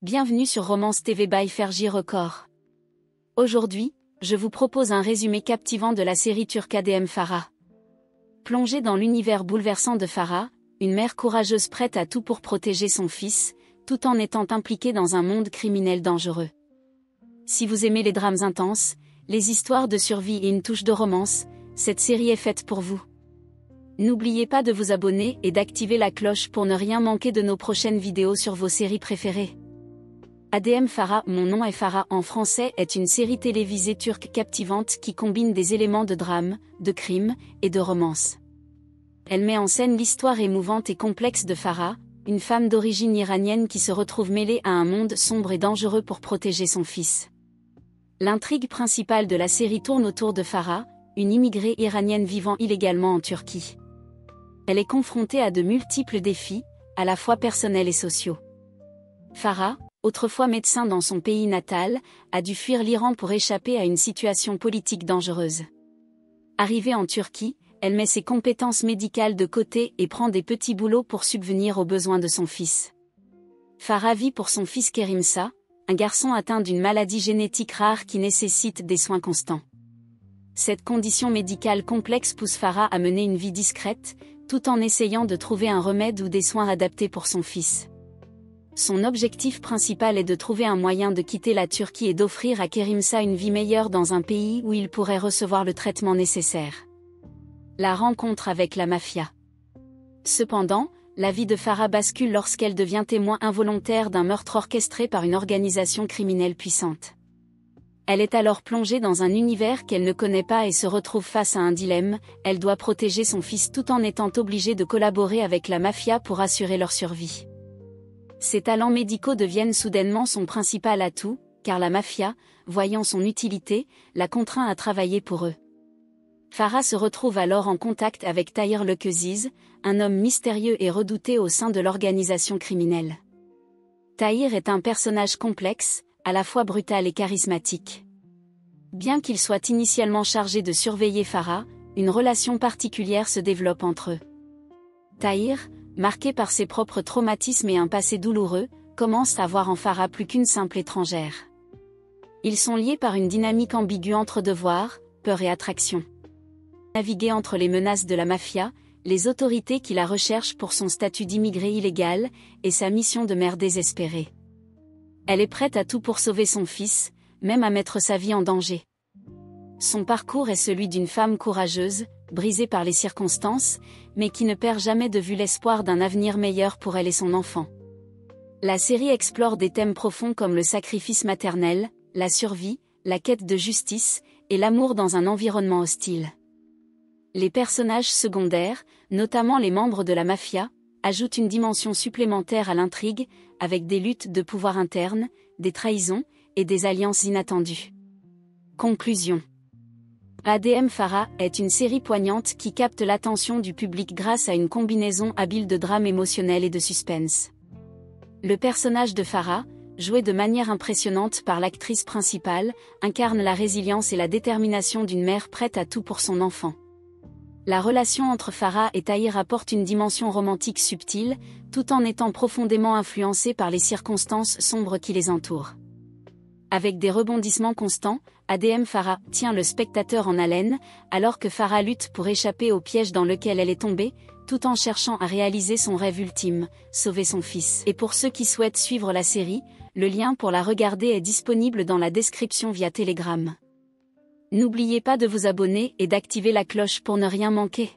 Bienvenue sur Romance TV by Fergie Record. Aujourd'hui, je vous propose un résumé captivant de la série turque ADM Farah. Plongée dans l'univers bouleversant de Farah, une mère courageuse prête à tout pour protéger son fils, tout en étant impliquée dans un monde criminel dangereux. Si vous aimez les drames intenses, les histoires de survie et une touche de romance, cette série est faite pour vous. N'oubliez pas de vous abonner et d'activer la cloche pour ne rien manquer de nos prochaines vidéos sur vos séries préférées. ADM Farah, Mon nom est Farah en français est une série télévisée turque captivante qui combine des éléments de drame, de crime et de romance. Elle met en scène l'histoire émouvante et complexe de Farah, une femme d'origine iranienne qui se retrouve mêlée à un monde sombre et dangereux pour protéger son fils. L'intrigue principale de la série tourne autour de Farah, une immigrée iranienne vivant illégalement en Turquie. Elle est confrontée à de multiples défis, à la fois personnels et sociaux. Farah, autrefois médecin dans son pays natal, a dû fuir l'Iran pour échapper à une situation politique dangereuse. Arrivée en Turquie, elle met ses compétences médicales de côté et prend des petits boulots pour subvenir aux besoins de son fils. Farah vit pour son fils Kerimsa, un garçon atteint d'une maladie génétique rare qui nécessite des soins constants. Cette condition médicale complexe pousse Farah à mener une vie discrète, tout en essayant de trouver un remède ou des soins adaptés pour son fils. Son objectif principal est de trouver un moyen de quitter la Turquie et d'offrir à Kerimsa une vie meilleure dans un pays où il pourrait recevoir le traitement nécessaire. La rencontre avec la mafia. Cependant, la vie de Farah bascule lorsqu'elle devient témoin involontaire d'un meurtre orchestré par une organisation criminelle puissante. Elle est alors plongée dans un univers qu'elle ne connaît pas et se retrouve face à un dilemme, elle doit protéger son fils tout en étant obligée de collaborer avec la mafia pour assurer leur survie. Ses talents médicaux deviennent soudainement son principal atout, car la mafia, voyant son utilité, la contraint à travailler pour eux. Farah se retrouve alors en contact avec Tahir Lekeziz, un homme mystérieux et redouté au sein de l'organisation criminelle. Tahir est un personnage complexe, à la fois brutal et charismatique. Bien qu'il soit initialement chargé de surveiller Farah, une relation particulière se développe entre eux. Tahir, marqué par ses propres traumatismes et un passé douloureux, commence à voir en Farah plus qu'une simple étrangère. Ils sont liés par une dynamique ambiguë entre devoir, peur et attraction. Naviguer entre les menaces de la mafia, les autorités qui la recherchent pour son statut d'immigré illégal, et sa mission de mère désespérée. Elle est prête à tout pour sauver son fils, même à mettre sa vie en danger. Son parcours est celui d'une femme courageuse, brisée par les circonstances, mais qui ne perd jamais de vue l'espoir d'un avenir meilleur pour elle et son enfant. La série explore des thèmes profonds comme le sacrifice maternel, la survie, la quête de justice, et l'amour dans un environnement hostile. Les personnages secondaires, notamment les membres de la mafia, ajoutent une dimension supplémentaire à l'intrigue, avec des luttes de pouvoir internes, des trahisons, et des alliances inattendues. Conclusion. ADM Farah est une série poignante qui capte l'attention du public grâce à une combinaison habile de drame émotionnel et de suspense. Le personnage de Farah, joué de manière impressionnante par l'actrice principale, incarne la résilience et la détermination d'une mère prête à tout pour son enfant. La relation entre Farah et Tahir apporte une dimension romantique subtile, tout en étant profondément influencée par les circonstances sombres qui les entourent. Avec des rebondissements constants, ADM Farah tient le spectateur en haleine, alors que Farah lutte pour échapper au piège dans lequel elle est tombée, tout en cherchant à réaliser son rêve ultime, sauver son fils. Et pour ceux qui souhaitent suivre la série, le lien pour la regarder est disponible dans la description via Telegram. N'oubliez pas de vous abonner et d'activer la cloche pour ne rien manquer.